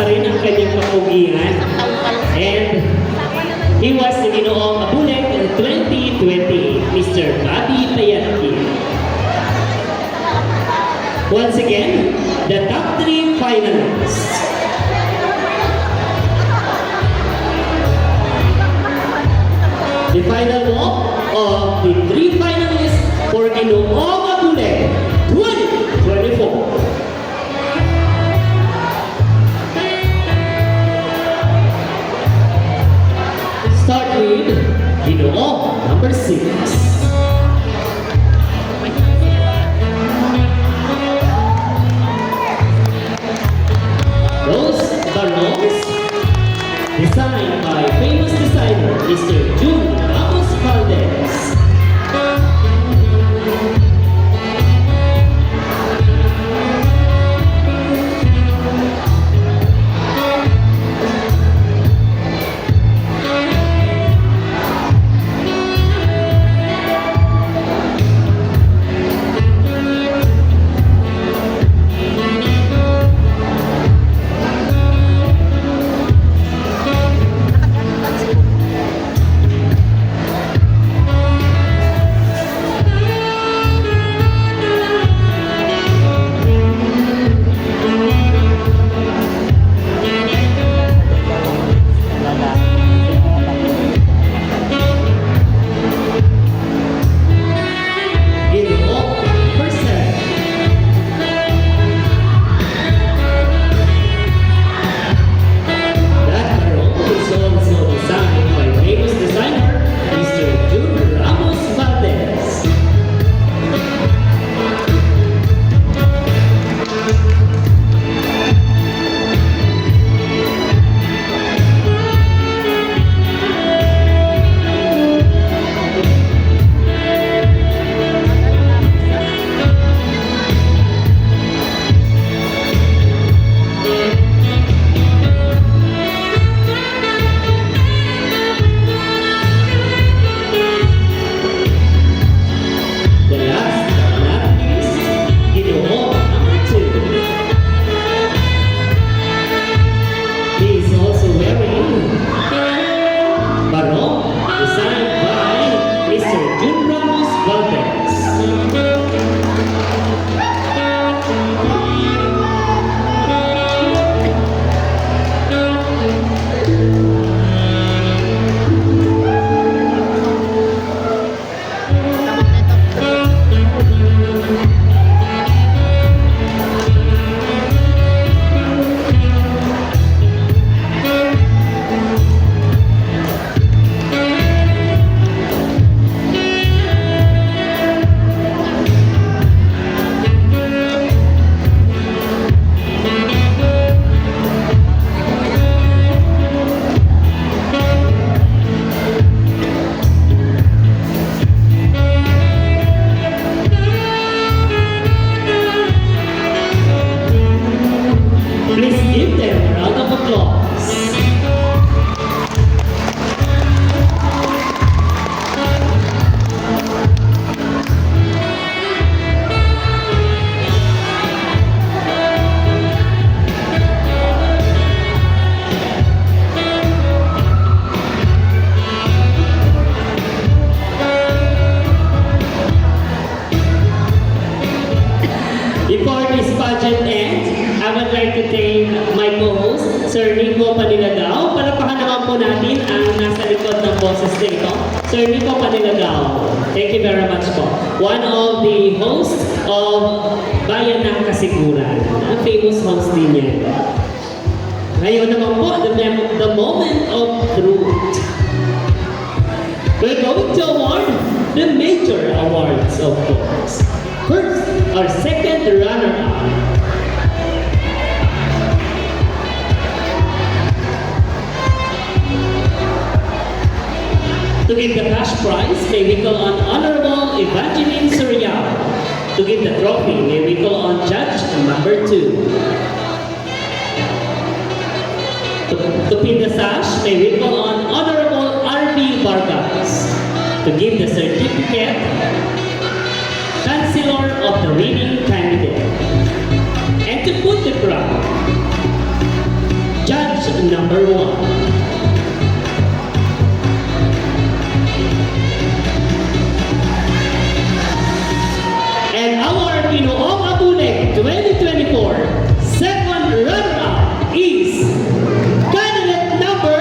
pa rin ang kanyang kapugian. And he was the Ginoong Abulek 2020, Mr. Bobby Payatki. Once again, the top 3 finalists. The final walk of the 3 finalists for Ginoong Abulek 2024. Start with Ginoong number 6. Those balloons designed by famous designer Mr. Jun Ramos Valdez. Before this pageant ends, I would like to thank my co-host, Sir Nico Panilagao. Palapakan naman po natin ang nasa likod ng boses nito, Sir Nico Panilagao. Thank you very much po. One of the hosts of Bayan ng Kasiguran. Ang famous host din yan. Ngayon naman po, the moment of truth. We're going to award the major awards, of course. First, our second runner-up. To give the cash prize, may we call on Honorable Evangeline Suriao. To give the trophy, may we call on Judge number 2. To pin the sash, may we call on Honorable R.P. Vargas. To give the certificate, Chancellor of the winning candidate. And to put the crown, number 1. And our Ginoong Abuneg 2024 second runner-up is candidate number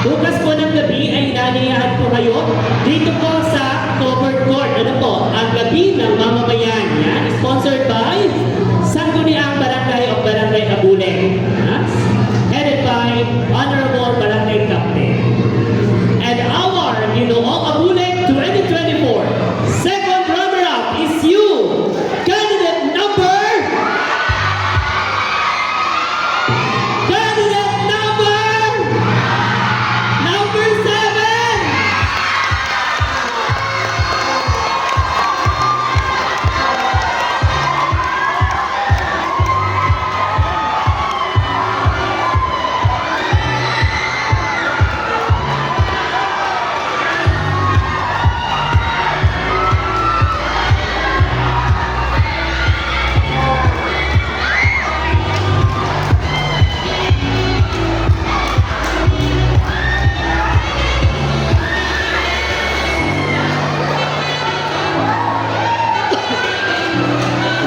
bukas po ng gabi ay inaniyahan po kayo dito po sa covered court. Ano po? Ang gabi ng mamamayan. Yan. Sponsored by Sangguniang Barangay of Barangay Abuneg. Headed by Honorable Barangay Captain. And our Ginoong Abuneg 2024 second runner-up is you, candidate number number 7.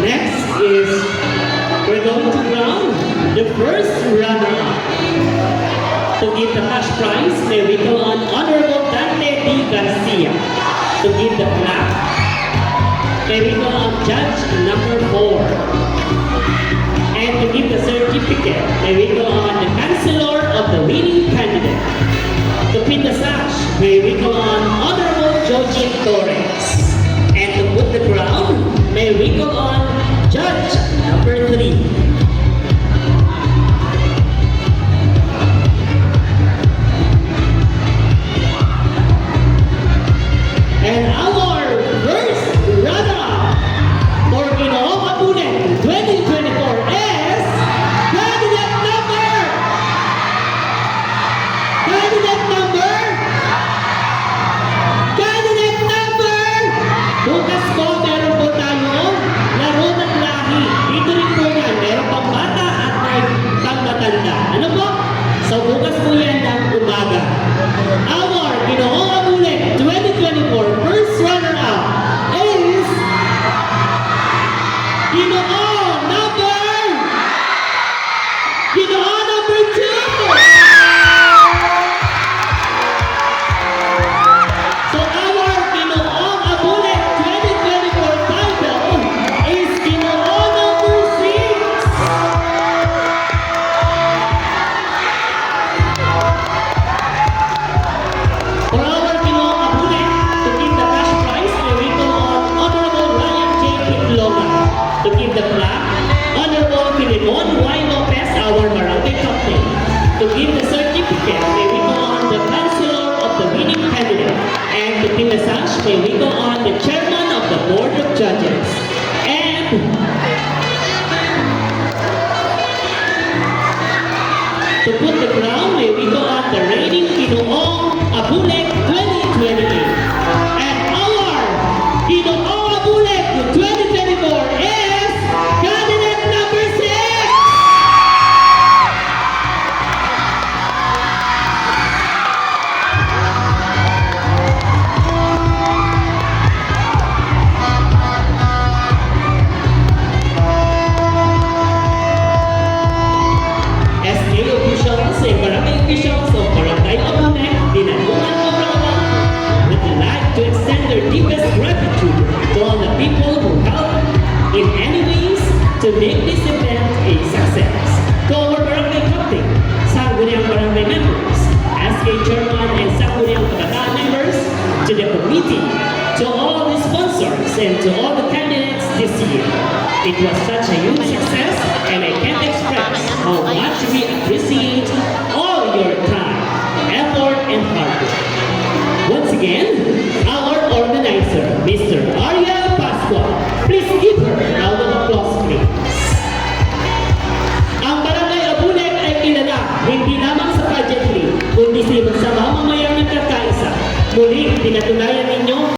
Next is we're going to crown the first runner-up. To give the cash prize, may we call on Honorable Dante D. Garcia. To give the plaque, may we call on Judge number 4. And to give the certificate, may we call on the Chancellor of the winning candidate. To pin the sash, may we call on Honorable Joji Torres. And to put the crown, may we call on Judge number 3. And our first runner-up for Ginoong Abuneg 2024 is candidate number bukas po meron po tayong laro ng lahi. Dito rin po yan, meron pang bata at may pang matanda. Ano po? So bukas po yan ng umaga. Our Ginoong Abuneg 2024 first runner-up is Ginoong number 2. So our Ginoong Abuneg 2024 title is Ginoong number 6. For our Ginoong Abuneg, to give the cash prize, we call on Honorable Ryan J. Itlonga. To give the plaque, Honorable Filimon Y. Lopez, our barangay captain. To give the certificate, may we call on the Chancellor of the winning candidate. And to pin the sash, may we call on the Chairman of the Board of Judges. And to put the crown, may we call on the reigning Ginoong Abuneg 2028. And our Ginoong Abuneg 2024 is candidate number 6. SK officials and barangay officials of Barangay Abuneg, Dinanungan Morawan, would like to extend their deepest gratitude to all the people who helped in any ways to make this event a success. To our barangay captain, Sangguniang Barangay members, SK chairman and Sangguniang Kabataan members, to the committee, to all the sponsors, and to all the candidates this year. It was such a huge success, and I can't express how much we appreciate all your time, effort, and hard work. Once again, our organizer, Mr. Arya Pascual. Please give her a round of applause, please. Ang Barangay Abuneg ay kilala hindi lamang sa pageantry, kundi sa mamamayan ng kakaisa. Muli, pinatunayan ninyo